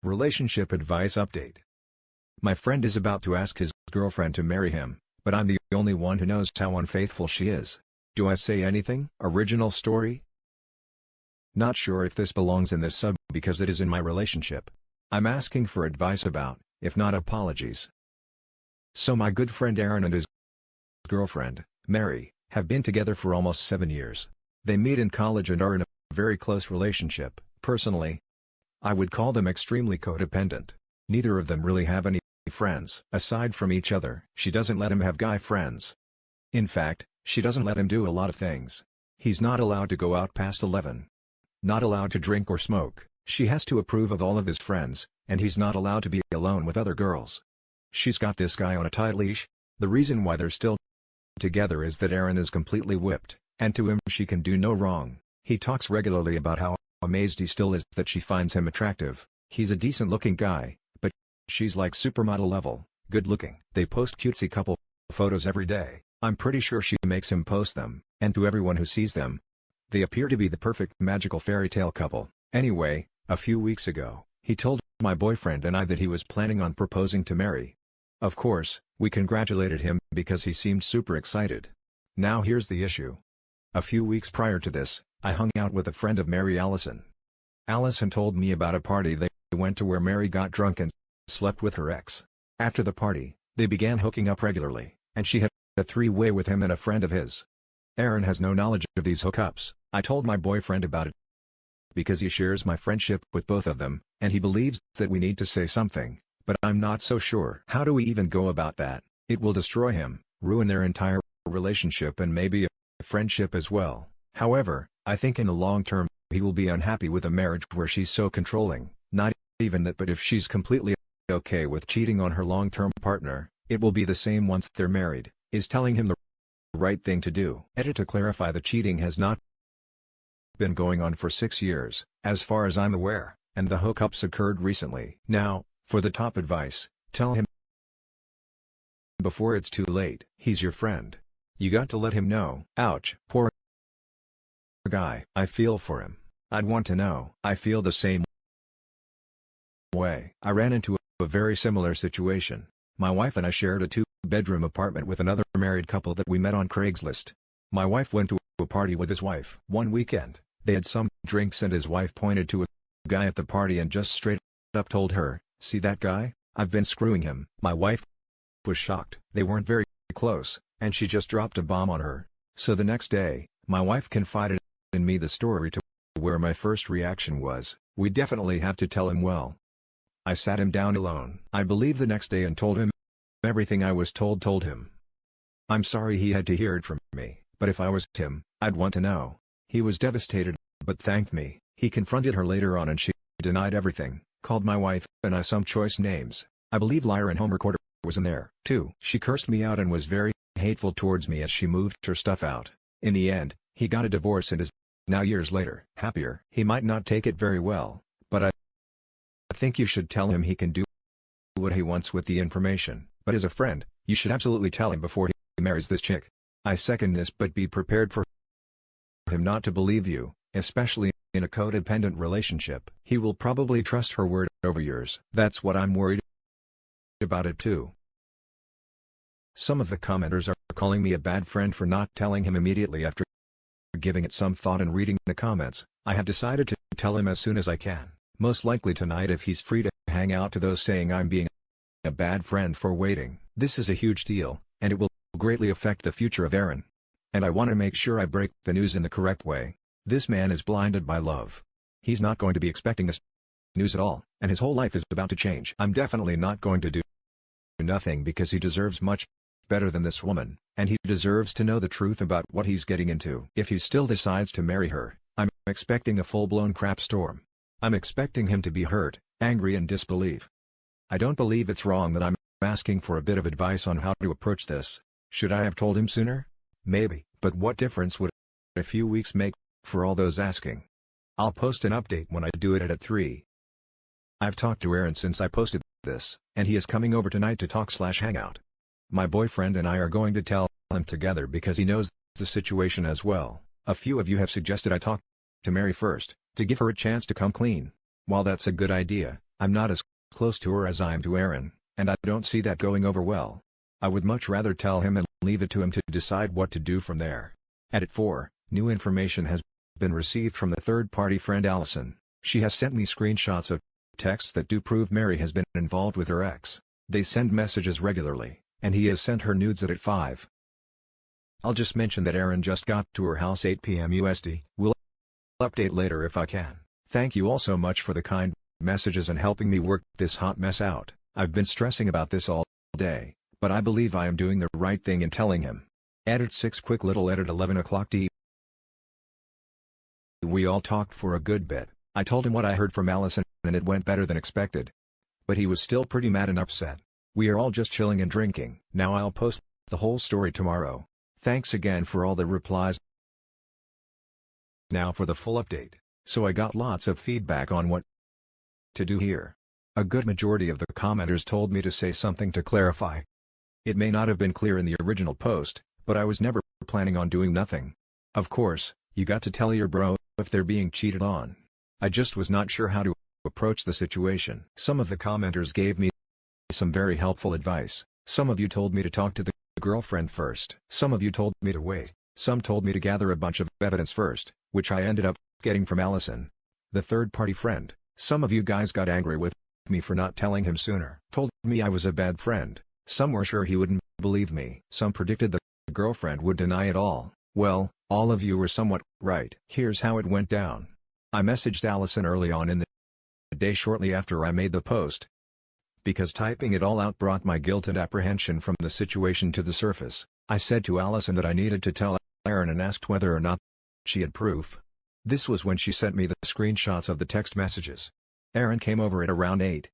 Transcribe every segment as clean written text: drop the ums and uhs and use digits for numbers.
Relationship advice update. My friend is about to ask his girlfriend to marry him, but I'm the only one who knows how unfaithful she is. Do I say anything? Original story? Not sure if this belongs in this sub because it is in my relationship. I'm asking for advice about, if not apologies. So my good friend Aaron and his girlfriend, Mary, have been together for almost 7 years. They meet in college and are in a very close relationship. Personally, I would call them extremely codependent. Neither of them really have any friends aside from each other. She doesn't let him have guy friends. In fact, she doesn't let him do a lot of things. He's not allowed to go out past 11. Not allowed to drink or smoke. She has to approve of all of his friends, and he's not allowed to be alone with other girls. She's got this guy on a tight leash. The reason why they're still together is that Aaron is completely whipped, and to him she can do no wrong. He talks regularly about how amazed he still is that she finds him attractive. He's a decent-looking guy, but she's like supermodel level, good-looking. They post cutesy couple photos every day. I'm pretty sure she makes him post them, and to everyone who sees them, they appear to be the perfect magical fairy tale couple. Anyway, a few weeks ago, he told my boyfriend and I that he was planning on proposing to Mary. Of course, we congratulated him because he seemed super excited. Now here's the issue. A few weeks prior to this, I hung out with a friend of Mary, Allison. Allison told me about a party they went to where Mary got drunk and slept with her ex. After the party, they began hooking up regularly, and she had a three-way with him and a friend of his. Aaron has no knowledge of these hookups. I told my boyfriend about it because he shares my friendship with both of them, and he believes that we need to say something, but I'm not so sure. How do we even go about that? It will destroy him, ruin their entire relationship and maybe a friendship as well. However, I think in the long term, he will be unhappy with a marriage where she's so controlling. Not even that, but if she's completely okay with cheating on her long-term partner, it will be the same once they're married. Is telling him the right thing to do. Edit to clarify, the cheating has not been going on for 6 years, as far as I'm aware, and the hookups occurred recently. Now, for the top advice, tell him before it's too late. He's your friend. You got to let him know. Ouch. Poor guy. I feel for him. I'd want to know. I feel the same way. I ran into a very similar situation. My wife and I shared a 2-bedroom apartment with another married couple that we met on Craigslist. My wife went to a party with his wife. One weekend, they had some drinks and his wife pointed to a guy at the party and just straight up told her, "See that guy? I've been screwing him." My wife was shocked. They weren't very close, and she just dropped a bomb on her. So the next day, my wife confided in me the story, to where my first reaction was, we definitely have to tell him. Well, I sat him down alone, I believe the next day, and told him everything I was told him. I'm sorry he had to hear it from me, but if I was him, I'd want to know. He was devastated, but thanked me. He confronted her later on and she denied everything, called my wife and I some choice names. I believe liar and home recorder was in there, too. She cursed me out and was very hateful towards me as she moved her stuff out. In the end, he got a divorce and is now, years later, happier. He might not take it very well, but I think you should tell him he can do what he wants with the information. But as a friend, you should absolutely tell him before he marries this chick. I second this, but be prepared for him not to believe you, especially in a codependent relationship. He will probably trust her word over yours. That's what I'm worried about it too. Some of the commenters are calling me a bad friend for not telling him immediately after giving it some thought and reading the comments. I have decided to tell him as soon as I can, most likely tonight if he's free to hang out. To those saying I'm being a bad friend for waiting, this is a huge deal, and it will greatly affect the future of Aaron. And I want to make sure I break the news in the correct way. This man is blinded by love. He's not going to be expecting this news at all, and his whole life is about to change. I'm definitely not going to do nothing because he deserves much better than this woman, and he deserves to know the truth about what he's getting into. If he still decides to marry her, I'm expecting a full-blown crap storm. I'm expecting him to be hurt, angry and disbelief. I don't believe it's wrong that I'm asking for a bit of advice on how to approach this. Should I have told him sooner? Maybe, but what difference would a few weeks make for all those asking? I'll post an update when I do it at 3. I've talked to Aaron since I posted this, and he is coming over tonight to talk/hangout. My boyfriend and I are going to tell him together because he knows the situation as well. A few of you have suggested I talk to Mary first, to give her a chance to come clean. While that's a good idea, I'm not as close to her as I am to Aaron, and I don't see that going over well. I would much rather tell him and leave it to him to decide what to do from there. Edit 4, new information has been received from the third-party friend Allison. She has sent me screenshots of texts that do prove Mary has been involved with her ex. They send messages regularly, and he has sent her nudes at 5. I'll just mention that Aaron just got to her house 8 p.m. USD. We'll update later if I can. Thank you all so much for the kind messages and helping me work this hot mess out. I've been stressing about this all day, but I believe I am doing the right thing in telling him. Edit 6 quick little edit 11 o'clock D. We all talked for a good bit. I told him what I heard from Allison and it went better than expected. But he was still pretty mad and upset. We are all just chilling and drinking. Now I'll post the whole story tomorrow. Thanks again for all the replies. Now for the full update. So I got lots of feedback on what to do here. A good majority of the commenters told me to say something to clarify. It may not have been clear in the original post, but I was never planning on doing nothing. Of course, you got to tell your bro if they're being cheated on. I just was not sure how to approach the situation. Some of the commenters gave me some very helpful advice. Some of you told me to talk to the girlfriend first. Some of you told me to wait. Some told me to gather a bunch of evidence first, which I ended up getting from Allison, the third-party friend. Some of you guys got angry with me for not telling him sooner. Told me I was a bad friend. Some were sure he wouldn't believe me. Some predicted the girlfriend would deny it all. Well, all of you were somewhat right. Here's how it went down. I messaged Allison early on in the day shortly after I made the post, because typing it all out brought my guilt and apprehension from the situation to the surface. I said to Allison that I needed to tell Aaron and asked whether or not she had proof. This was when she sent me the screenshots of the text messages. Aaron came over at around 8.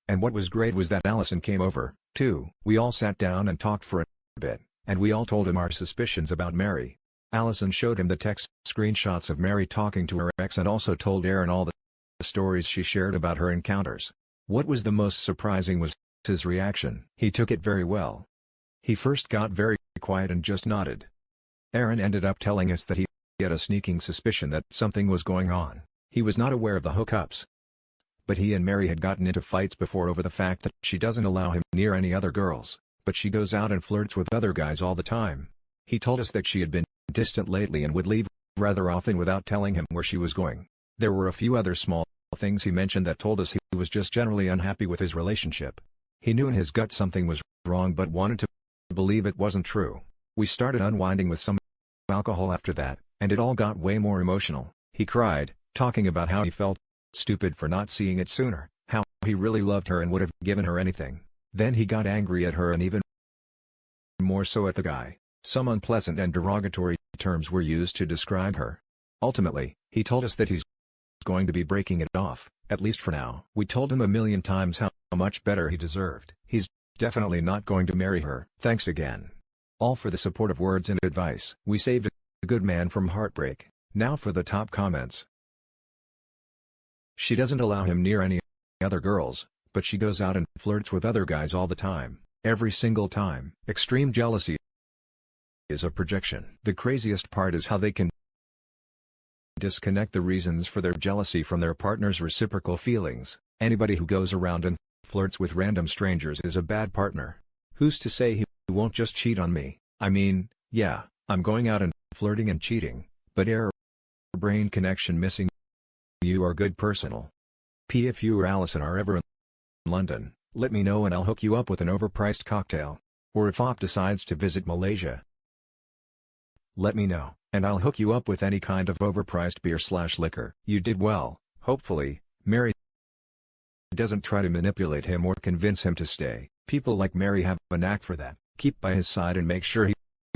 And what was great was that Allison came over, too. We all sat down and talked for a bit, and we all told him our suspicions about Mary. Allison showed him the text screenshots of Mary talking to her ex and also told Aaron all the stories she shared about her encounters. What was the most surprising was his reaction. He took it very well. He first got very quiet and just nodded. Aaron ended up telling us that he had a sneaking suspicion that something was going on. He was not aware of the hookups, but he and Mary had gotten into fights before over the fact that she doesn't allow him near any other girls, but she goes out and flirts with other guys all the time. He told us that she had been distant lately and would leave rather often without telling him where she was going. There were a few other small things he mentioned that told us he was just generally unhappy with his relationship. He knew in his gut something was wrong but wanted to believe it wasn't true. We started unwinding with some alcohol after that, and it all got way more emotional. He cried, talking about how he felt stupid for not seeing it sooner, how he really loved her and would have given her anything. Then he got angry at her and even more so at the guy. Some unpleasant and derogatory terms were used to describe her. Ultimately, he told us that he's going to be breaking it off, at least for now. We told him a million times how much better he deserved. He's definitely not going to marry her. Thanks again. All for the supportive words and advice. We saved a good man from heartbreak. Now for the top comments. She doesn't allow him near any other girls, but she goes out and flirts with other guys all the time. Every single time. Extreme jealousy is a projection. The craziest part is how they can disconnect the reasons for their jealousy from their partner's reciprocal feelings. Anybody who goes around and flirts with random strangers is a bad partner. Who's to say he won't just cheat on me? I mean, yeah, I'm going out and flirting and cheating, but error brain connection missing. You are good personal. P. If you or Allison are ever in London, let me know and I'll hook you up with an overpriced cocktail. Or if Op decides to visit Malaysia, let me know, and I'll hook you up with any kind of overpriced beer/liquor. You did well. Hopefully, Mary doesn't try to manipulate him or convince him to stay. People like Mary have a knack for that. Keep by his side and make sure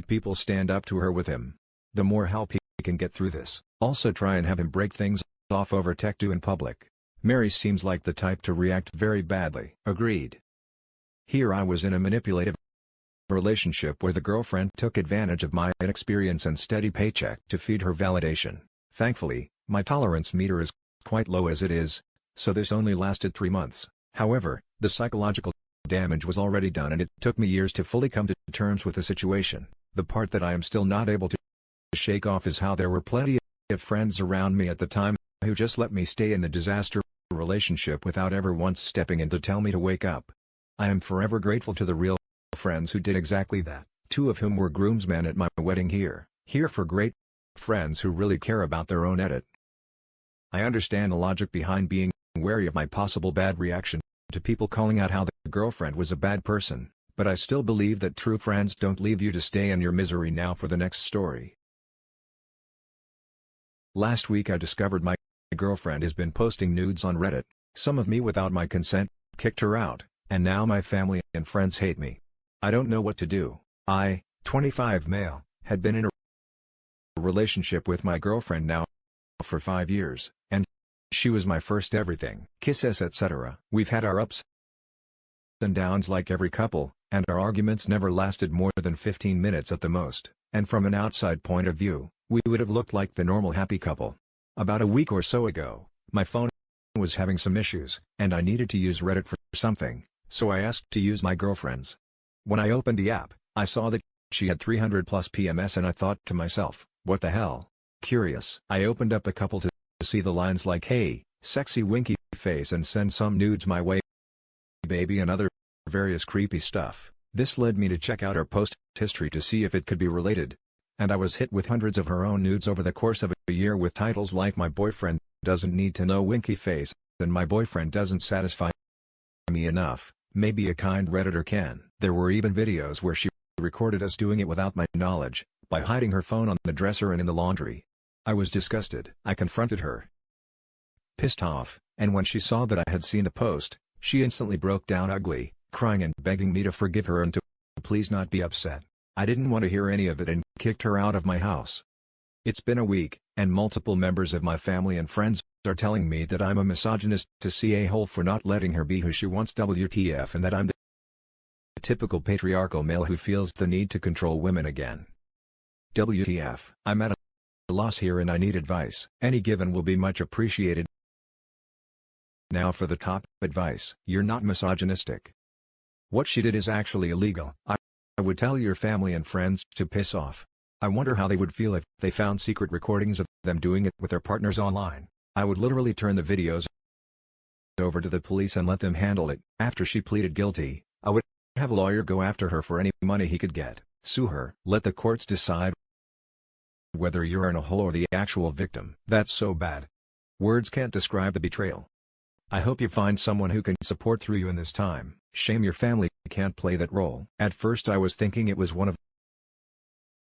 people stand up to her with him. The more help he can get through this. Also try and have him break things off over tech too in public. Mary seems like the type to react very badly. Agreed. Here I was in a manipulative relationship where the girlfriend took advantage of my inexperience and steady paycheck to feed her validation. Thankfully, my tolerance meter is quite low as it is, so this only lasted 3 months. However, the psychological damage was already done and it took me years to fully come to terms with the situation. The part that I am still not able to shake off is how there were plenty of friends around me at the time who just let me stay in the disaster relationship without ever once stepping in to tell me to wake up. I am forever grateful to the real friends who did exactly that, 2 of whom were groomsmen at my wedding here for great friends who really care about their own edit. I understand the logic behind being wary of my possible bad reaction to people calling out how the girlfriend was a bad person, but I still believe that true friends don't leave you to stay in your misery. Now for the next story. Last week I discovered my girlfriend has been posting nudes on Reddit. Some of me without my consent kicked her out, and now my family and friends hate me. I don't know what to do. I, 25 male, had been in a relationship with my girlfriend now for 5 years, and she was my first everything. Kisses etc. We've had our ups and downs like every couple, and our arguments never lasted more than 15 minutes at the most, and from an outside point of view, we would have looked like the normal happy couple. About a week or so ago, my phone was having some issues, and I needed to use Reddit for something, so I asked to use my girlfriend's. When I opened the app, I saw that she had 300 plus PMS and I thought to myself, what the hell? Curious. I opened up a couple to see the lines like hey, sexy winky face and send some nudes my way baby and other various creepy stuff. This led me to check out her post history to see if it could be related. And I was hit with hundreds of her own nudes over the course of a year with titles like my boyfriend doesn't need to know winky face, and my boyfriend doesn't satisfy me enough, maybe a kind Redditor can. There were even videos where she recorded us doing it without my knowledge, by hiding her phone on the dresser and in the laundry. I was disgusted. I confronted her, pissed off, and when she saw that I had seen the post, she instantly broke down ugly, crying and begging me to forgive her and to please not be upset. I didn't want to hear any of it and kicked her out of my house. It's been a week, and multiple members of my family and friends are telling me that I'm a misogynist to see a-hole for not letting her be who she wants WTF, and that I'm the typical patriarchal male who feels the need to control women again. WTF. I'm at a loss here and I need advice. Any given will be much appreciated. Now for the top advice. You're not misogynistic. What she did is actually illegal. I would tell your family and friends to piss off. I wonder how they would feel if they found secret recordings of them doing it with their partners online. I would literally turn the videos over to the police and let them handle it. After she pleaded guilty, I would have a lawyer go after her for any money he could get. Sue her. Let the courts decide whether you're in a hole or the actual victim. That's so bad. Words can't describe the betrayal. I hope you find someone who can support through you in this time. Shame your family can't play that role. At first I was thinking it was one of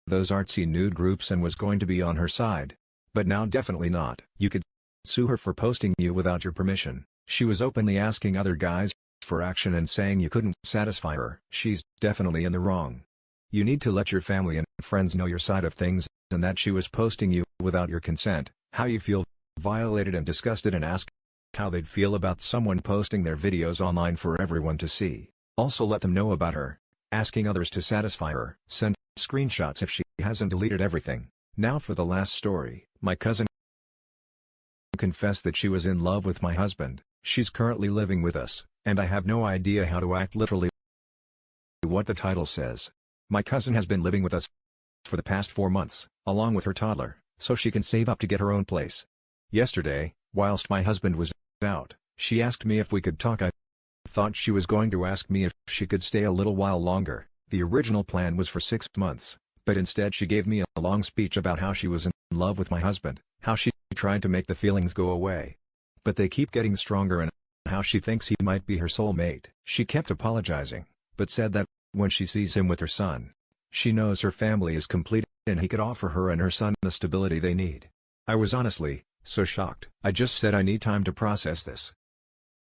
those artsy nude groups and was going to be on her side. But now definitely not. You could sue her for posting you without your permission. She was openly asking other guys for action and saying you couldn't satisfy her. She's definitely in the wrong. You need to let your family and friends know your side of things, and that she was posting you without your consent, how you feel violated and disgusted, and ask how they'd feel about someone posting their videos online for everyone to see. Also let them know about her asking others to satisfy her. Send screenshots if she hasn't deleted everything. Now for the last story. My cousin confessed that she was in love with my husband. She's currently living with us, and I have no idea how to act. Literally what the title says. My cousin has been living with us for the past 4 months, along with her toddler, so she can save up to get her own place. Yesterday, whilst my husband was out, she asked me if we could talk. I thought she was going to ask me if she could stay a little while longer. The original plan was for 6 months, but instead she gave me a long speech about how she was in love with my husband, how she tried to make the feelings go away, but they keep getting stronger, and how she thinks he might be her soulmate. She kept apologizing, but said that when she sees him with her son, she knows her family is complete and he could offer her and her son the stability they need. I was honestly so shocked. I just said I need time to process this.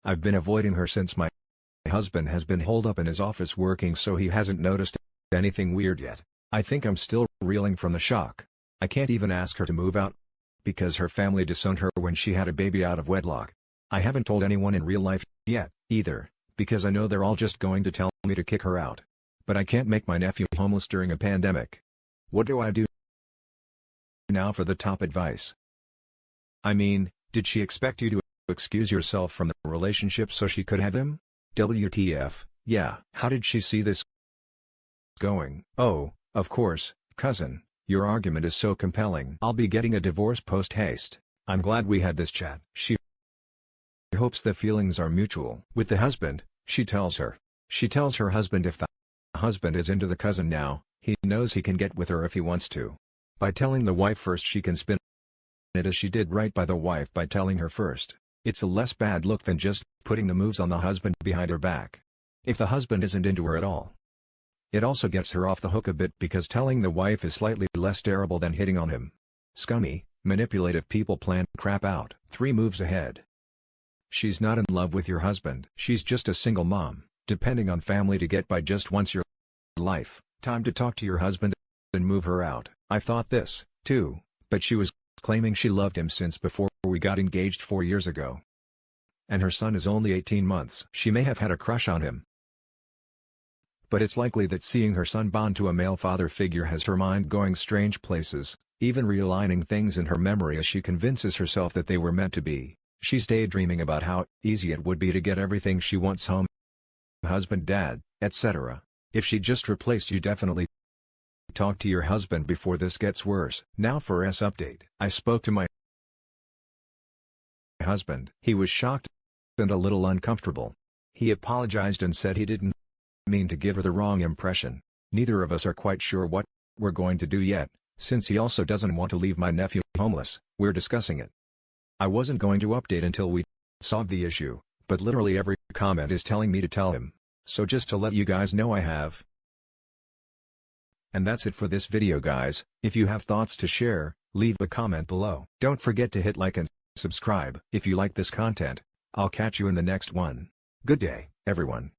I've been avoiding her since my husband has been holed up in his office working, so he hasn't noticed anything weird yet. I think I'm still reeling from the shock. I can't even ask her to move out because her family disowned her when she had a baby out of wedlock. I haven't told anyone in real life yet, either, because I know they're all just going to tell me to kick her out. But I can't make my nephew homeless during a pandemic. What do I do now for the top advice? I mean, did she expect you to excuse yourself from the relationship so she could have him? WTF, yeah. How did she see this going? Oh, of course, cousin, your argument is so compelling. I'll be getting a divorce post haste. I'm glad we had this chat. She hopes the feelings are mutual. With the husband, she tells her husband if the husband is into the cousin now, he knows he can get with her if he wants to. By telling the wife first, she can spin it as she did right by the wife by telling her first. It's a less bad look than just putting the moves on the husband behind her back. If the husband isn't into her at all, it also gets her off the hook a bit because telling the wife is slightly less terrible than hitting on him. Scummy, manipulative people plan crap out 3 moves ahead. She's not in love with your husband. She's just a single mom, depending on family to get by just once your life. Time to talk to your husband and move her out. I thought this, too, but she was claiming she loved him since before we got engaged 4 years ago. And her son is only 18 months. She may have had a crush on him, but it's likely that seeing her son bond to a male father figure has her mind going strange places, even realigning things in her memory as she convinces herself that they were meant to be. She's daydreaming about how easy it would be to get everything she wants: home, husband, dad, etc. If she just replaced you, definitely talk to your husband before this gets worse. Now for S update. I spoke to my husband. He was shocked and a little uncomfortable. He apologized and said he didn't mean to give her the wrong impression. Neither of us are quite sure what we're going to do yet, since he also doesn't want to leave my nephew homeless. We're discussing it. I wasn't going to update until we solved the issue, but literally every comment is telling me to tell him. So just to let you guys know, I have. And that's it for this video, guys. If you have thoughts to share, leave a comment below. Don't forget to hit like and subscribe. If you like this content, I'll catch you in the next one. Good day, everyone.